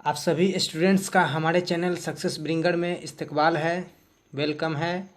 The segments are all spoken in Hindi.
आप सभी स्टूडेंट्स का हमारे चैनल सक्सेस ब्रिंगर में इस्तकबाल है, वेलकम है।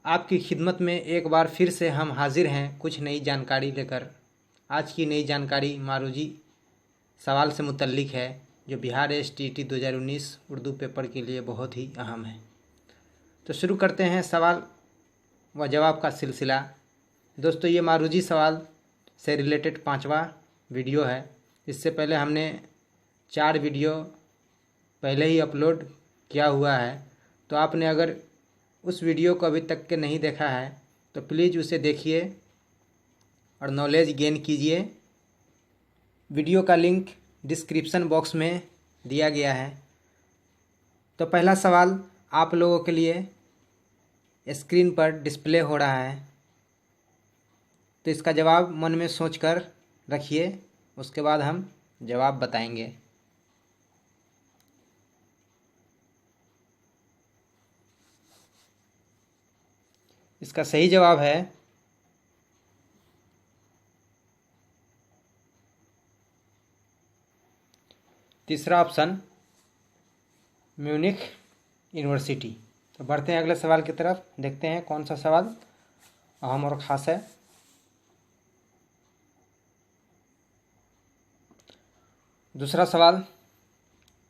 आपकी खिदमत में एक बार फिर से हम हाजिर हैं कुछ नई जानकारी लेकर। आज की नई जानकारी मारूजी सवाल से मुतल्लिक है, जो बिहार STT 2019 उर्दू पेपर के लिए बहुत ही अहम है। तो शुरू करते हैं सवाल व जवाब का सिलसिला। दोस्तों, ये मारूजी सवाल से रिलेटेड 5वां वीडियो है। इससे पहले हमने 4 वीडियो पहले ही अपलोड किया हुआ है, तो आपने अगर उस वीडियो को अभी तक के नहीं देखा है तो प्लीज़ उसे देखिए और नॉलेज गेन कीजिए। वीडियो का लिंक डिस्क्रिप्शन बॉक्स में दिया गया है। तो पहला सवाल आप लोगों के लिए स्क्रीन पर डिस्प्ले हो रहा है, तो इसका जवाब मन में सोचकर रखिए, उसके बाद हम जवाब बताएंगे। इसका सही जवाब है तीसरा ऑप्शन, म्यूनिख यूनिवर्सिटी। तो बढ़ते हैं अगले सवाल की तरफ, देखते हैं कौन सा सवाल अहम और ख़ास है। दूसरा सवाल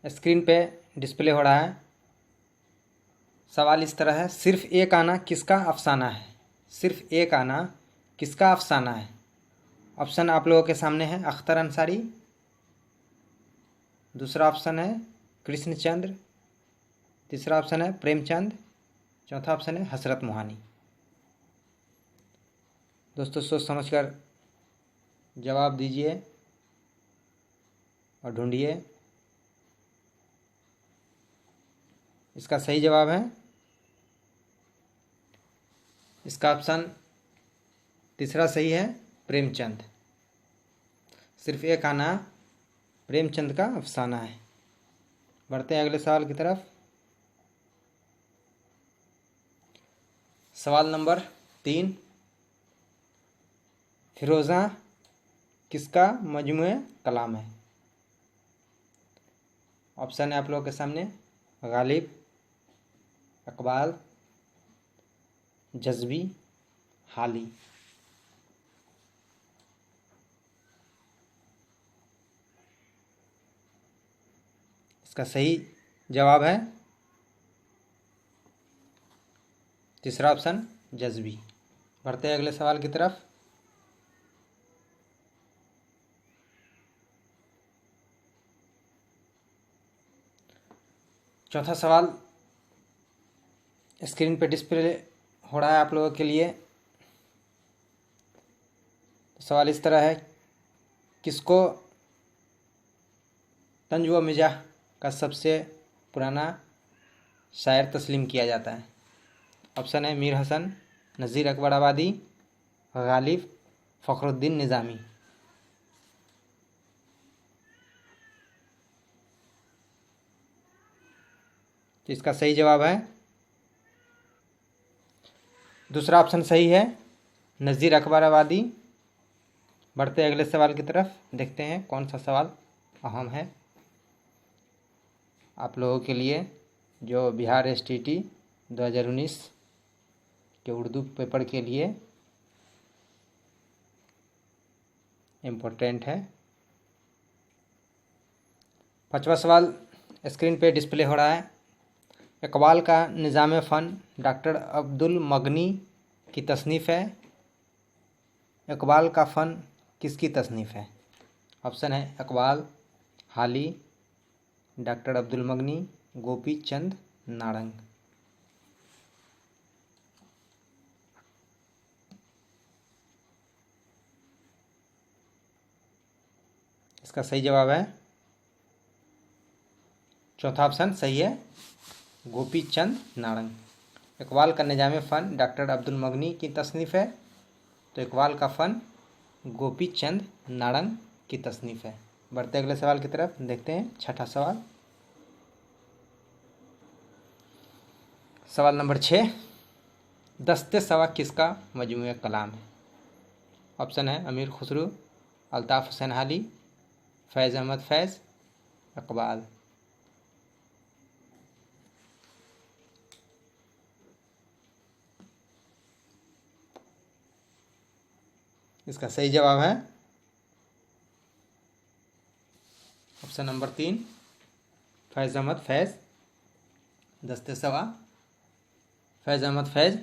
स्क्रीन पे डिस्प्ले हो रहा है। सवाल इस तरह है, सिर्फ एक आना किसका अफसाना है? सिर्फ एक आना किसका अफसाना है? ऑप्शन आप लोगों के सामने है, अख्तर अंसारी, दूसरा ऑप्शन है कृष्णचंद्र, तीसरा ऑप्शन है प्रेमचंद, चौथा ऑप्शन है हसरत मोहानी। दोस्तों, सोच समझकर जवाब दीजिए और ढूंढिए। इसका सही जवाब है इसका ऑप्शन तीसरा सही है, प्रेमचंद। सिर्फ एक आना प्रेमचंद का अफसाना है। बढ़ते हैं अगले सवाल की तरफ। सवाल नंबर 3, फिरोज़ा किसका मजमूए कलाम है? ऑप्शन है आप लोगों के सामने, गालिब, इकबाल, जज़्बी, हाली। इसका सही जवाब है तीसरा ऑप्शन, जज़्बी। बढ़ते हैं अगले सवाल की तरफ। चौथा सवाल स्क्रीन पे डिस्प्ले हो रहा है आप लोगों के लिए। सवाल इस तरह है, किसको तंज व मिजाह का सबसे पुराना शायर तस्लीम किया जाता है? ऑप्शन है मीर हसन, नज़ीर अकबर आबादी, गालिब, फ़खरुद्दीन निज़ामी। तो इसका सही जवाब है दूसरा ऑप्शन सही है, नज़ीर अकबर आबादी। बढ़ते अगले सवाल की तरफ, देखते हैं कौन सा सवाल अहम है आप लोगों के लिए, जो बिहार STT 2019 के उर्दू पेपर के लिए इम्पोर्टेंट है। 5वां सवाल स्क्रीन पे डिस्प्ले हो रहा है। इकबाल का निज़ाम फ़न डॉक्टर अब्दुल मगनी की तसनीफ़ है। इकबाल का फ़न किसकी तसनीफ़ है? ऑप्शन है इकबाल, हाली, डॉक्टर अब्दुल मगनी, गोपी चंद नारंग। इसका सही जवाब है चौथा ऑप्शन सही है, गोपी चंद नारंग। इकबाल का निज़ाम फ़न डॉक्टर अब्दुल मगनी की तसनीफ़ है, तो इकबाल का फ़न गोपी चंद नारंग की तसनीफ़ है। बढ़ते अगले सवाल की तरफ, देखते हैं छठा सवाल। सवाल नंबर 6, दस्ते सवा किसका मजमूए कलाम है? ऑप्शन है अमीर खुसरो, अल्ताफ़ हुसैन हाली, फैज़ अहमद फैज़, इकबाल। इसका सही जवाब है ऑप्शन नंबर 3 फैज़ अहमद फैज़। दस्ते सवा फैज़ अहमद फैज़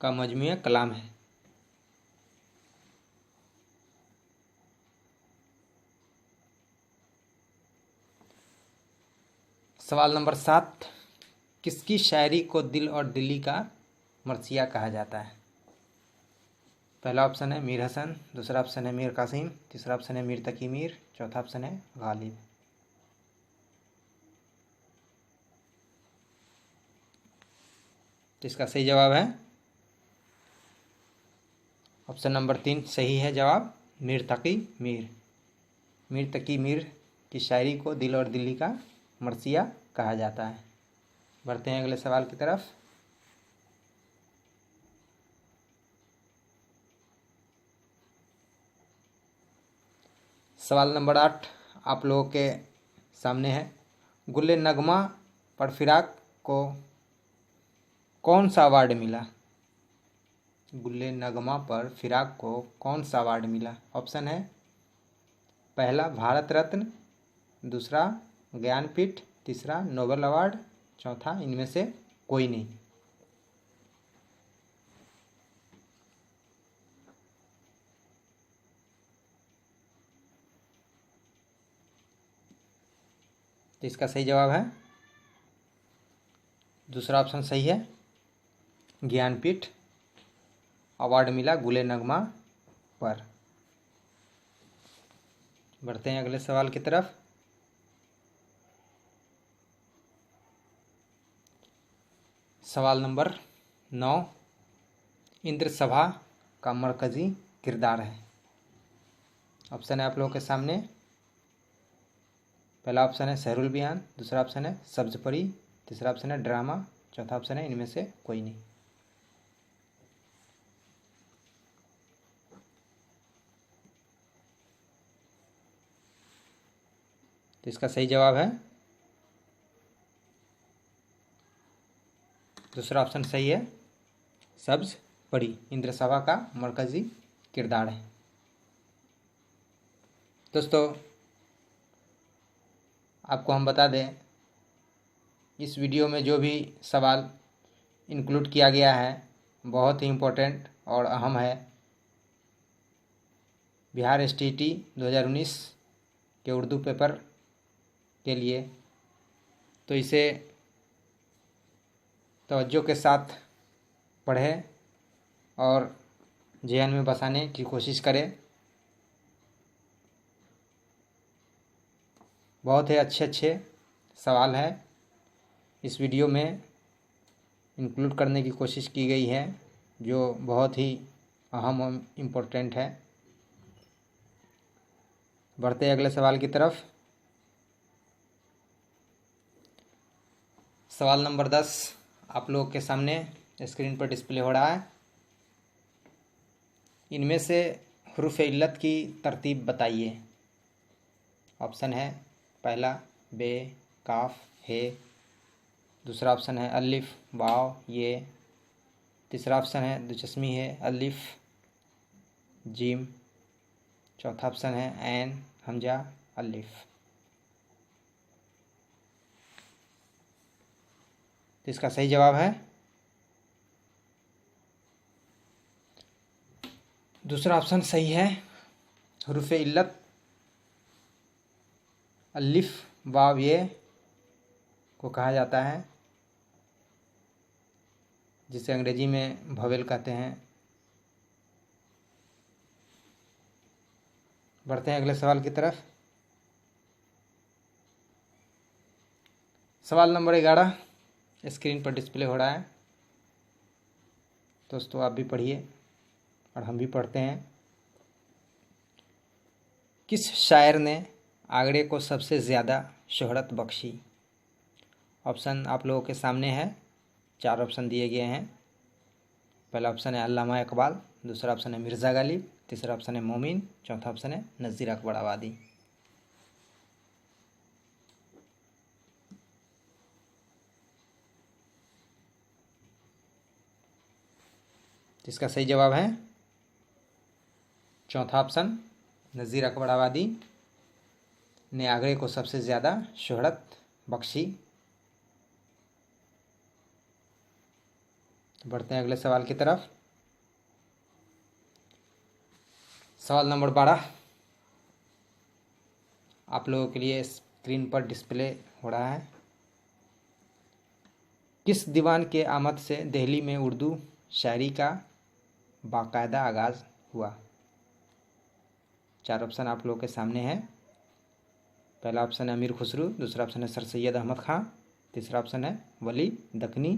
का मजमूआ कलाम है। सवाल नंबर 7, किसकी शायरी को दिल और दिल्ली का मरसिया कहा जाता है? पहला ऑप्शन है मीर हसन, दूसरा ऑप्शन है मीर कासिम, तीसरा ऑप्शन है मीर तकी मीर, चौथा ऑप्शन है गालिब। तो इसका सही जवाब है ऑप्शन नंबर 3 सही है जवाब, मीर तकी मीर। मीर तकी मीर की शायरी को दिल और दिल्ली का मरसिया कहा जाता है। बढ़ते हैं अगले सवाल की तरफ। सवाल नंबर 8 आप लोगों के सामने है। गुल्ले नगमा पर फिराक को कौन सा अवार्ड मिला? गुल्ले नगमा पर फिराक को कौन सा अवार्ड मिला? ऑप्शन है पहला भारत रत्न, दूसरा ज्ञानपीठ, तीसरा नोबेल अवार्ड, चौथा इनमें से कोई नहीं। तो इसका सही जवाब है दूसरा ऑप्शन सही है, ज्ञानपीठ अवार्ड मिला गुल्ले नगमा पर। बढ़ते हैं अगले सवाल की तरफ। सवाल नंबर 9 इंद्र सभा का मरकजी किरदार है। ऑप्शन है आप लोगों के सामने। पहला ऑप्शन है सहरुल बयान, दूसरा ऑप्शन है सब्ज परी, तीसरा ऑप्शन है ड्रामा, चौथा ऑप्शन है इनमें से कोई नहीं। तो इसका सही जवाब है दूसरा ऑप्शन सही है, सब्ज परी इंद्र सभा का मरकजी किरदार है। दोस्तों आपको हम बता दें, इस वीडियो में जो भी सवाल इंक्लूड किया गया है बहुत ही इम्पोर्टेंट और अहम है। बिहार STT 2019 के उर्दू पेपर के लिए, तो इसे तवज्जो के साथ पढ़ें और ज़हन में बसाने की कोशिश करें। बहुत ही अच्छे सवाल हैं इस वीडियो में इंक्लूड करने की कोशिश की गई है, जो बहुत ही अहम और इम्पोर्टेंट है। बढ़ते हैं अगले सवाल की तरफ। सवाल नंबर 10 आप लोगों के सामने स्क्रीन पर डिस्प्ले हो रहा है। इनमें से हुरूफ इल्लत की तरतीब बताइए। ऑप्शन है पहला बे, काफ, हे, दूसरा ऑप्शन है अलिफ, वाव, ये, तीसरा ऑप्शन है दुचस्मी है अलिफ, जीम, चौथा ऑप्शन है ऐन, हमजा, अलिफ। तो इसका सही जवाब है दूसरा ऑप्शन सही है, हुरूफ इल्लत अलिफ, वाव, ये को कहा जाता है, जिसे अंग्रेजी में वोवेल कहते हैं। बढ़ते हैं अगले सवाल की तरफ। सवाल नंबर 11 स्क्रीन पर डिस्प्ले हो रहा है। दोस्तों आप भी पढ़िए और हम भी पढ़ते हैं। किस शायर ने आगरे को सबसे ज़्यादा शोहरत बख्शी? ऑप्शन आप लोगों के सामने है, 4 ऑप्शन दिए गए हैं। पहला ऑप्शन है अल्लामा इकबाल, दूसरा ऑप्शन है मिर्ज़ा गालिब, तीसरा ऑप्शन है मोमिन, चौथा ऑप्शन है नज़ीर अकबर आबादी। तो इसका सही जवाब है चौथा ऑप्शन, नज़ीर अकबर आबादी ने आगरे को सबसे ज़्यादा शोहरत बख्शी। तो बढ़ते हैं अगले सवाल की तरफ। सवाल नंबर 12 आप लोगों के लिए स्क्रीन पर डिस्प्ले हो रहा है। किस दीवान के आमद से दिल्ली में उर्दू शायरी का बाकायदा आगाज़ हुआ? 4 ऑप्शन आप लोगों के सामने है। पहला ऑप्शन है अमीर खुसरो, दूसरा ऑप्शन है सर सैयद अहमद ख़ान, तीसरा ऑप्शन है वली दक्कनी,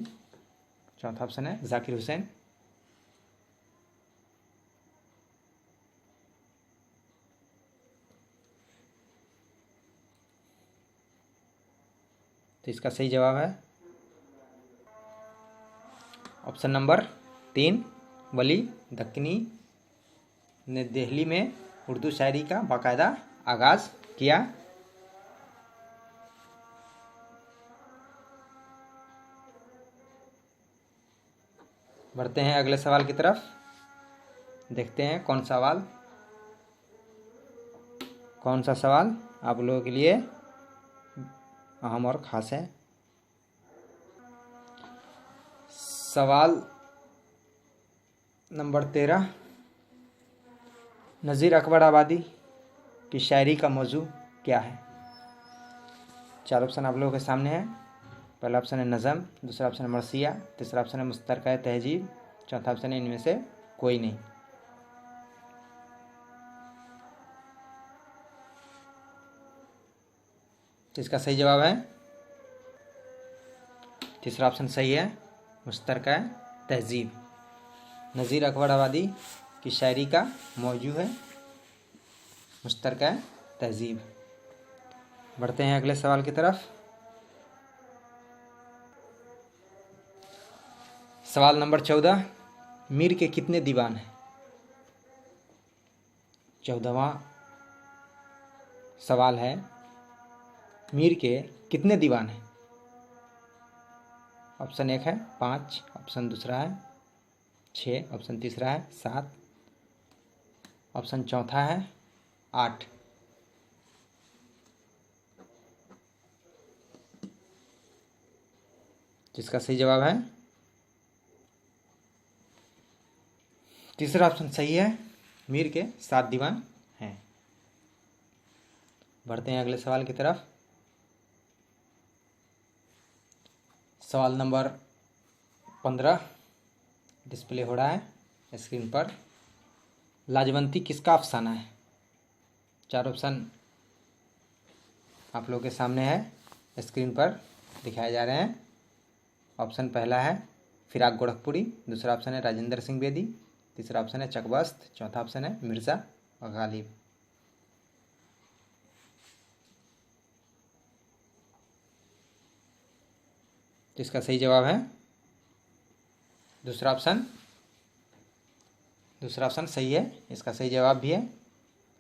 चौथा ऑप्शन है जाकिर हुसैन। तो इसका सही जवाब है ऑप्शन नंबर 3, वली दक्कनी ने दिल्ली में उर्दू शायरी का बाकायदा आगाज़ किया। बढ़ते हैं अगले सवाल की तरफ। देखते हैं कौन सा सवाल आप लोगों के लिए अहम और ख़ास है। सवाल नंबर 13 नज़ीर अकबर आबादी की शायरी का मौजू क्या है? 4 ऑप्शन आप लोगों के सामने है। पहला ऑप्शन है नज़म, दूसरा ऑप्शन है मरसिया, तीसरा ऑप्शन है मुस्तरका तहजीब, चौथा ऑप्शन है इनमें से कोई नहीं। तो इसका सही जवाब है तीसरा ऑप्शन सही है, मुस्तरका तहजीब। नज़ीर अकबर आबादी की शायरी का मौजू है मुस्तरका तहजीब। बढ़ते हैं अगले सवाल की तरफ। सवाल नंबर 14 मीर के कितने दीवान हैं? 14वां सवाल है, मीर के कितने दीवान हैं? ऑप्शन 1 है 5, ऑप्शन दूसरा है 6, ऑप्शन तीसरा है 7, ऑप्शन चौथा है 8। जिसका सही जवाब है तीसरा ऑप्शन सही है, मीर के 7 दीवान हैं। बढ़ते हैं अगले सवाल की तरफ। सवाल नंबर 15 डिस्प्ले हो रहा है स्क्रीन पर। लाजवंती किसका अफसाना है? 4 ऑप्शन आप लोगों के सामने है, स्क्रीन पर दिखाए जा रहे हैं। ऑप्शन पहला है फिराक गोरखपुरी, दूसरा ऑप्शन है राजेंद्र सिंह बेदी, तीसरा ऑप्शन है चकबस्त, चौथा ऑप्शन है मिर्ज़ा गालिब। तो इसका सही जवाब है दूसरा ऑप्शन सही है। इसका सही जवाब भी है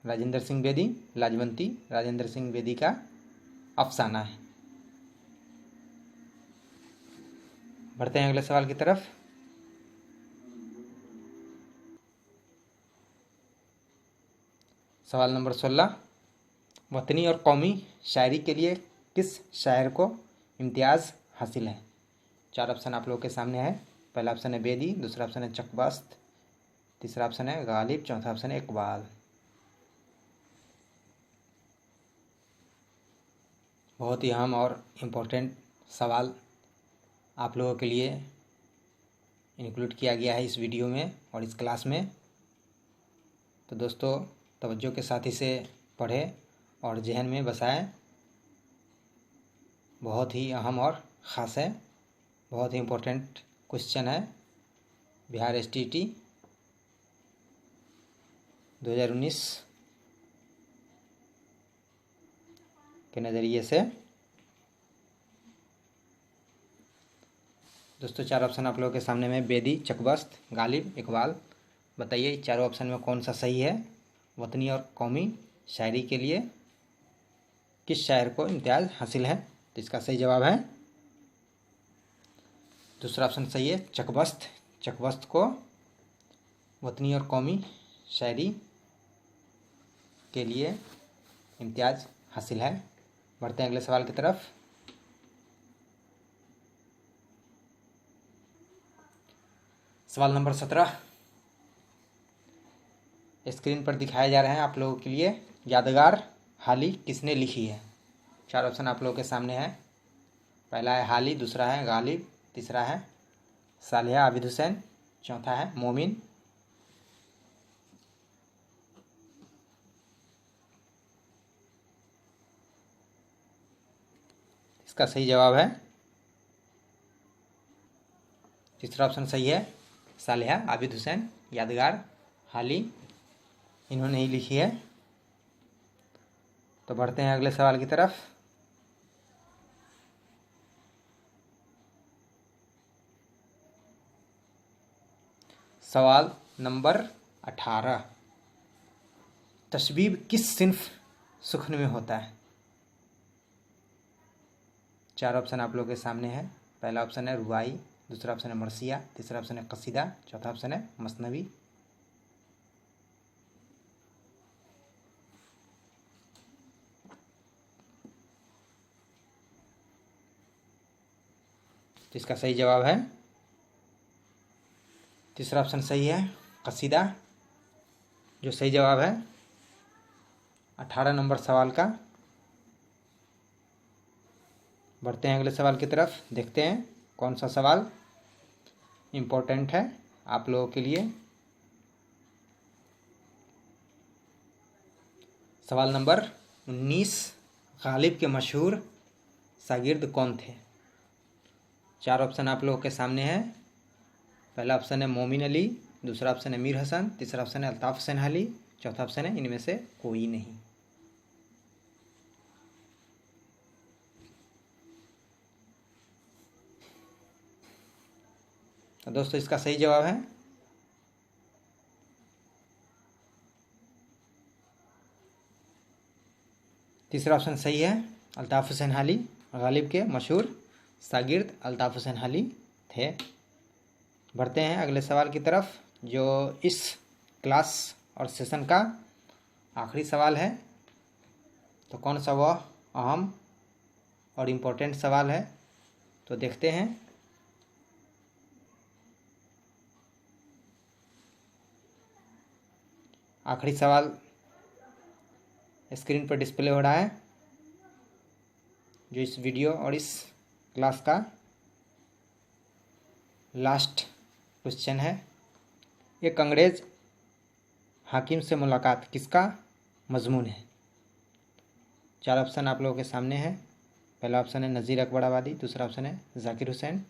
राजेंद्र सिंह बेदी। लाजवंती राजेंद्र सिंह बेदी का अफसाना है। बढ़ते हैं अगले सवाल की तरफ। सवाल नंबर 16 वतनी और कौमी शायरी के लिए किस शायर को इम्तियाज़ हासिल है? 4 ऑप्शन आप लोगों के सामने है। पहला ऑप्शन है बेदी, दूसरा ऑप्शन है चकबस्त, तीसरा ऑप्शन है गालिब, चौथा ऑप्शन है इकबाल। बहुत ही अहम और इम्पोर्टेंट सवाल आप लोगों के लिए इंक्लूड किया गया है इस वीडियो में और इस क्लास में। तो दोस्तों तवज्जो के साथ इसे पढ़ें और जहन में बसाएं। बहुत ही अहम और ख़ास है, बहुत ही इम्पोर्टेंट क्वेश्चन है बिहार STT 2019 के नज़रिए से। दोस्तों 4 ऑप्शन आप लोगों के सामने में बेदी, चकबस्त, गालिब, इकबाल। बताइए चारों ऑप्शन में कौन सा सही है? वतनी और कौमी शायरी के लिए किस शायर को इम्तियाज़ हासिल है? तो इसका सही जवाब है दूसरा ऑप्शन सही है, चकबस्त। चकबस्त को वतनी और कौमी शायरी के लिए इम्तियाज़ हासिल है। बढ़ते हैं अगले सवाल की तरफ। सवाल नंबर 17 स्क्रीन पर दिखाए जा रहे हैं आप लोगों के लिए। यादगार हाली किसने लिखी है? 4 ऑप्शन आप लोगों के सामने है। पहला है हाली, दूसरा है गालिब, तीसरा है सालिहा आबिद हुसैन, चौथा है मोमिन। इसका सही जवाब है, तीसरा ऑप्शन सही है, सालिहा आबिद हुसैन। यादगार हाली इन्होंने ही लिखी है। तो बढ़ते हैं अगले सवाल की तरफ। सवाल नंबर 18 तशबीब किस सिन्फ सुख्न में होता है? 4 ऑप्शन आप लोगों के सामने है। पहला ऑप्शन है रुबाई, दूसरा ऑप्शन है मरसिया, तीसरा ऑप्शन है कसीदा, चौथा ऑप्शन है मसनवी। जिसका सही जवाब है, तीसरा ऑप्शन सही है, कसीदा, जो सही जवाब है 18 नंबर सवाल का। बढ़ते हैं अगले सवाल की तरफ, देखते हैं कौन सा सवाल इम्पोर्टेंट है आप लोगों के लिए। सवाल नंबर 19 गालिब के मशहूर शागिर्द कौन थे? 4 ऑप्शन आप लोगों के सामने है। पहला ऑप्शन है मोमिन अली, दूसरा ऑप्शन है मीर हसन, तीसरा ऑप्शन है अल्ताफ़ हुसैन अली, चौथा ऑप्शन है इनमें से कोई नहीं। तो दोस्तों इसका सही जवाब है तीसरा ऑप्शन सही है, अल्ताफ़ हुसैन अली गालिब के मशहूर शागिर्द अल्ताफ़ हुसैन अली थे। बढ़ते हैं अगले सवाल की तरफ, जो इस क्लास और सेशन का आखिरी सवाल है। तो कौन सा वह अहम और इम्पोर्टेंट सवाल है, तो देखते हैं। आखिरी सवाल स्क्रीन पर डिस्प्ले हो रहा है, जो इस वीडियो और इस क्लास का लास्ट क्वेश्चन है। एक अंग्रेज़ हाकिम से मुलाकात किसका मजमून है? 4 ऑप्शन आप लोगों के सामने है। पहला ऑप्शन है नज़ीर अकबर आबादी, दूसरा ऑप्शन है जाकिर हुसैन,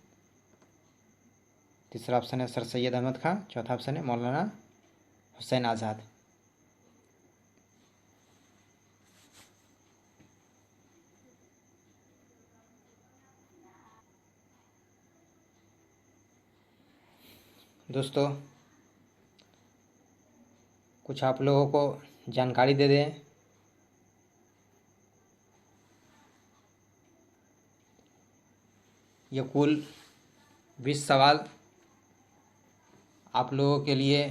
तीसरा ऑप्शन है सर सैयद अहमद खां, चौथा ऑप्शन है मौलाना हुसैन आज़ाद। दोस्तों कुछ आप लोगों को जानकारी दे दें। ये कुल 20 सवाल आप लोगों के लिए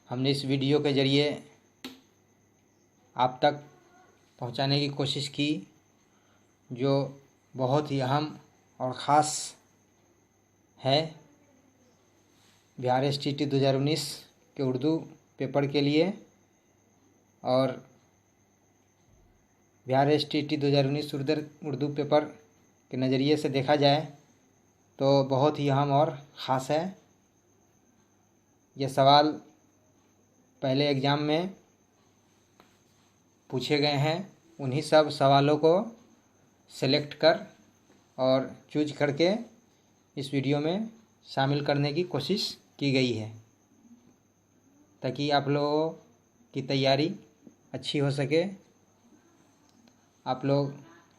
हमने इस वीडियो के ज़रिए आप तक पहुंचाने की कोशिश की, जो बहुत ही अहम और ख़ास है बिहार STT 2019 के उर्दू पेपर के लिए। और बिहार STT 2019 उर्दू पेपर के नज़रिए से देखा जाए तो बहुत ही अहम और ख़ास है। ये सवाल पहले एग्ज़ाम में पूछे गए हैं, उन्हीं सब सवालों को सेलेक्ट कर और चूज करके इस वीडियो में शामिल करने की कोशिश की गई है, ताकि आप लोगों की तैयारी अच्छी हो सके, आप लोग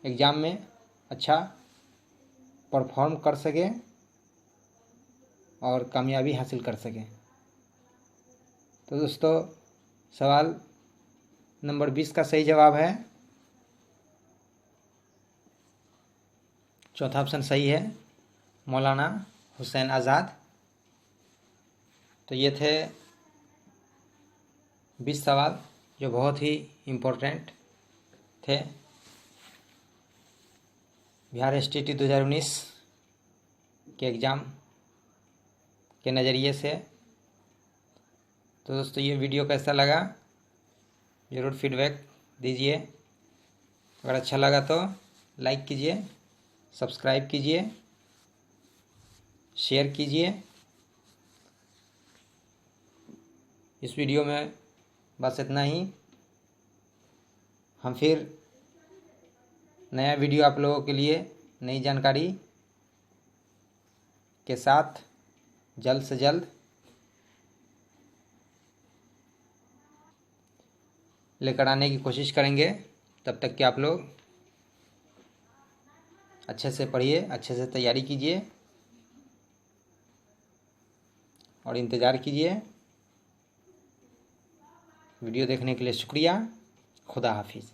एग्ज़ाम में अच्छा परफॉर्म कर सकें और कामयाबी हासिल कर सकें। तो दोस्तों सवाल नंबर 20 का सही जवाब है, चौथा ऑप्शन सही है, मौलाना हुसैन आज़ाद। तो ये थे 20 सवाल जो बहुत ही इम्पोर्टेंट थे बिहार STT 2019 के एग्ज़ाम के नज़रिए से। तो दोस्तों ये वीडियो कैसा लगा ज़रूर फीडबैक दीजिए। अगर अच्छा लगा तो लाइक कीजिए, सब्सक्राइब कीजिए, शेयर कीजिए। इस वीडियो में बस इतना ही। हम फिर नया वीडियो आप लोगों के लिए नई जानकारी के साथ जल्द से जल्द लेकर आने की कोशिश करेंगे। तब तक कि आप लोग अच्छे से पढ़िए, अच्छे से तैयारी कीजिए और इंतज़ार कीजिए। वीडियो देखने के लिए शुक्रिया। खुदा हाफिज़।